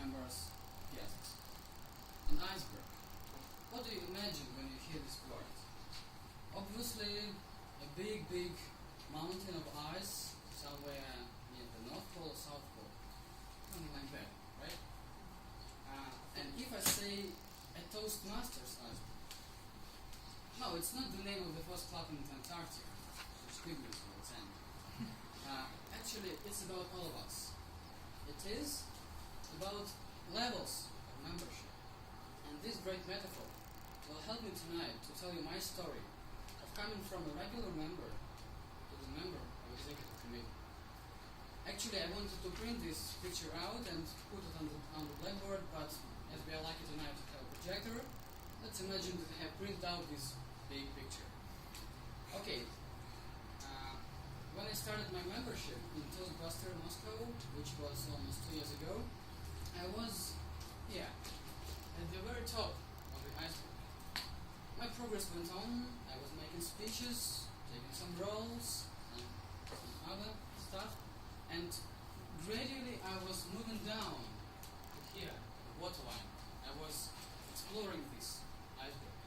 members, guests. An iceberg. What do you imagine when you hear this word? Obviously, a big mountain of ice somewhere near the North Pole or South Pole. Something like that, right? And if I say a Toastmasters iceberg, no, it's not the name of the first club in Antarctica, which Pygmies will attend. Actually, it's about all of us. It is about levels of membership. And this great metaphor will help me tonight to tell you my story of coming from a regular member to the member of executive committee. Actually, I wanted to print this picture out and put it on the blackboard, but as we are lucky tonight to have a projector, let's imagine that I have printed out this big picture. Okay, when I started my membership in Toastmaster Moscow, which was almost 2 years ago, I was, at the very top of the iceberg. My progress went on. I was making speeches, taking some roles, and some other stuff, and gradually I was moving down to here, the waterline. I was exploring this iceberg.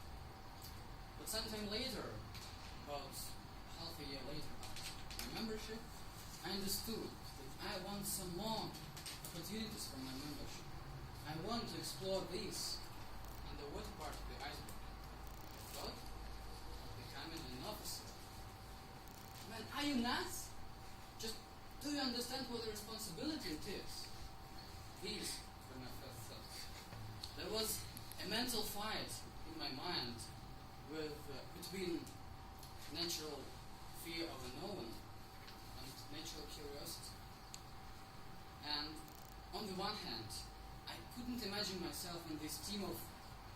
But sometime later, about half a year later, my membership, I understood that I want some more opportunities from my membership. I want to explore this in the water part of the iceberg. I thought of becoming an officer. Man, are you nuts? Just do you understand what a responsibility it is? These were my first thoughts. There was a mental fight in my mind between natural fear of unknown and natural curiosity. And on the one hand, I couldn't imagine myself in this team of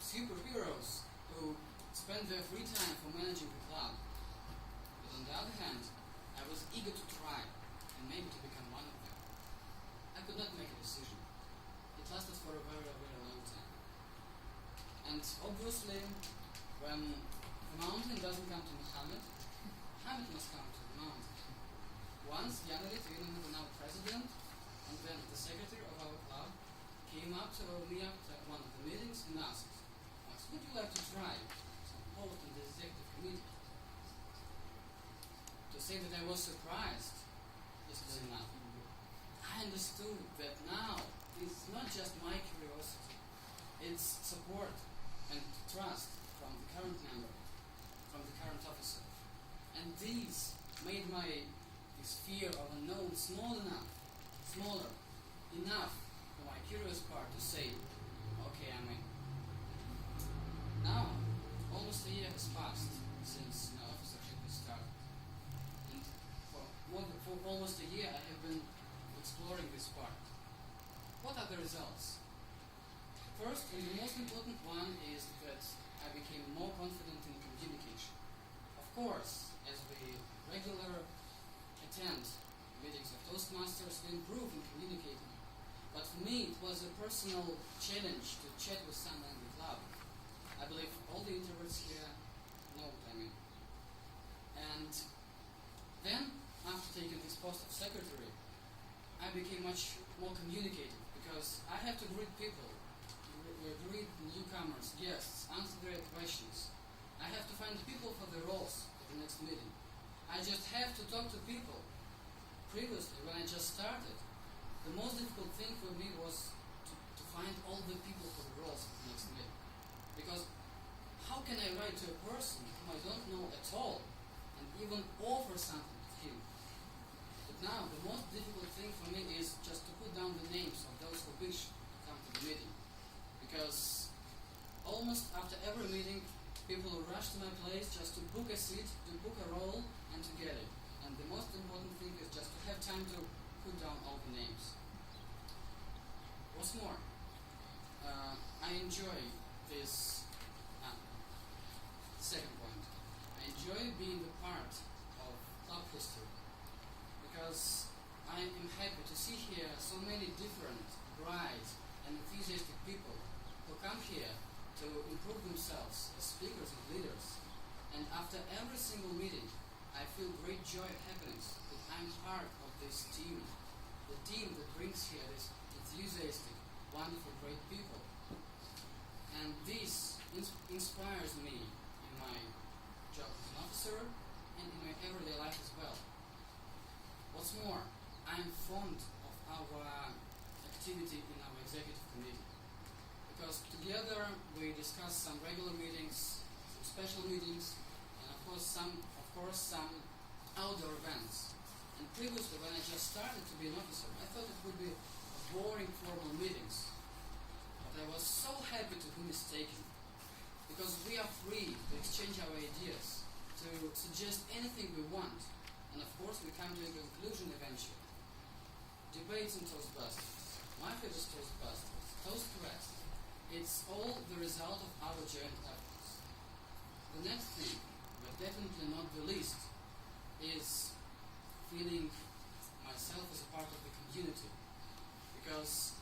superheroes who spend their free time for managing the club. But on the other hand, I was eager to try and maybe to become one of them. I could not make a decision. It lasted for a very long time. And obviously, when the mountain doesn't come to Muhammad, Muhammad must come to the mountain. Once, young Lithuanian, now president, and then the secretary of our club, came up to me after one of the meetings and asked, "Max, would you like to try some post in the executive committee?" To say that I was surprised is enough. I understood that now it's not just my curiosity, it's support and trust from the current member, from the current officer. And these made this fear of unknown smaller enough for my curious part to say, okay, I'm in. Now, almost a year has passed since my officership has started. And for almost a year I have been exploring this part. What are the results? First, and the most important one is that I became more confident in communication. Of course, as we regularly attend meetings of Toastmasters, we improve in communicating. But for me, it was a personal challenge to chat with someone in the club. I believe all the introverts here know what I mean. And then, after taking this post of secretary, I became much more communicative because I have to greet people, greet newcomers, guests, answer their questions. I have to find people for the roles at the next meeting. I just have to talk to people. Previously, when I just started, the most difficult thing for me was to find all the people for the roles at the next meeting. Because how can I write to a person whom I don't know at all and even offer something to him? But now, the most difficult thing for me is just to put down the names of those who wish to come to the meeting. Because almost after every meeting, people will rush to my place just to book a seat, to book a role, and to get it. And the most important thing is just to have time to put down all the names. What's more, I enjoy this second point. I enjoy being a part of club history because I am happy to see here so many different, bright, and enthusiastic people who come here to improve themselves as speakers and leaders. And after every single meeting, I feel great joy and happiness that I'm part of this team. The team that brings here this enthusiastic, wonderful, great people. And this inspires me in my job as an officer and in my everyday life as well. What's more, I'm fond of our activity in our executive committee because together we discuss some regular meetings, some special meetings, and of course some outdoor events. And previously, when I just started to be an officer, I thought it would be boring formal meetings. But I was so happy to be mistaken, because we are free to exchange our ideas, to suggest anything we want, and of course we come to a conclusion eventually. Debates and Toastbusters. My favorite is Toastbusters. Toast to rest. It's all the result of our joint efforts. The next thing, but definitely not the least, is feeling myself as a part of the community, because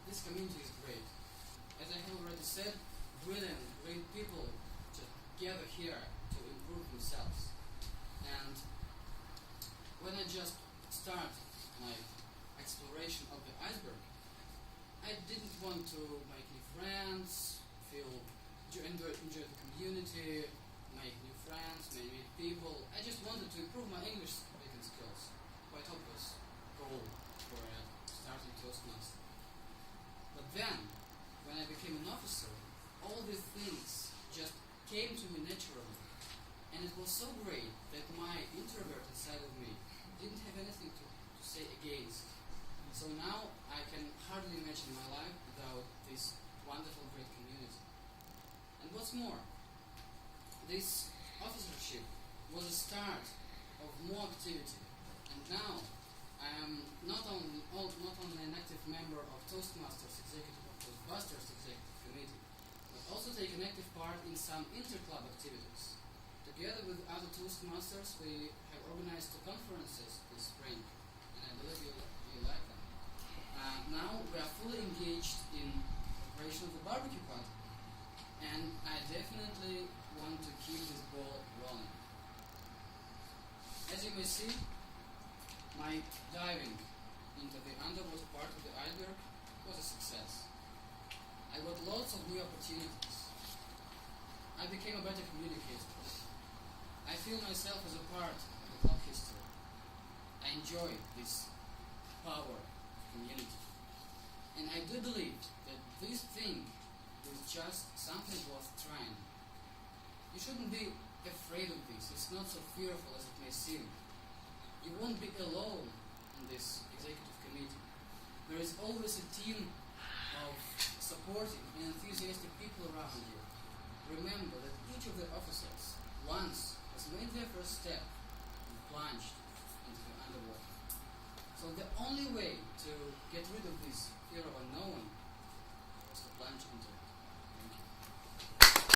this community is great. As I have already said, brilliant, great people just gather here to improve themselves. And when I just start my exploration of the iceberg, I didn't want to make new friends, enjoy the community, make new friends, meet people. I just wanted to improve my English speaking skills. Quite obvious goal for a starting Toastmaster. But then, when I became an officer, all these things just came to me naturally. And it was so great that my introvert inside of me didn't have anything to say against. So now I can hardly imagine my life without this wonderful, great community. And what's more, this officership was a start of more activity, and now I am not only an active member of Toastmasters Executive or Toastbusters Executive Committee, but also take an active part in some inter-club activities. Together with other Toastmasters, we have organized two conferences this spring, and I believe you like them. Now we are fully engaged in operation of the barbecue party, and I definitely want to keep this ball rolling. As you may see, my diving into the underwater part of the iceberg was a success. I got lots of new opportunities. I became a better communicator. I feel myself as a part of the club history. I enjoy this power of community. And I do believe that this thing is just something worth trying. You shouldn't be afraid of this. It's not so fearful as it may seem. You won't be alone in this executive committee. There is always a team of supportive and enthusiastic people around you. Remember that each of the officers once has made their first step and plunged into the underwater. So the only way to get rid of this fear of unknown was to plunge into it.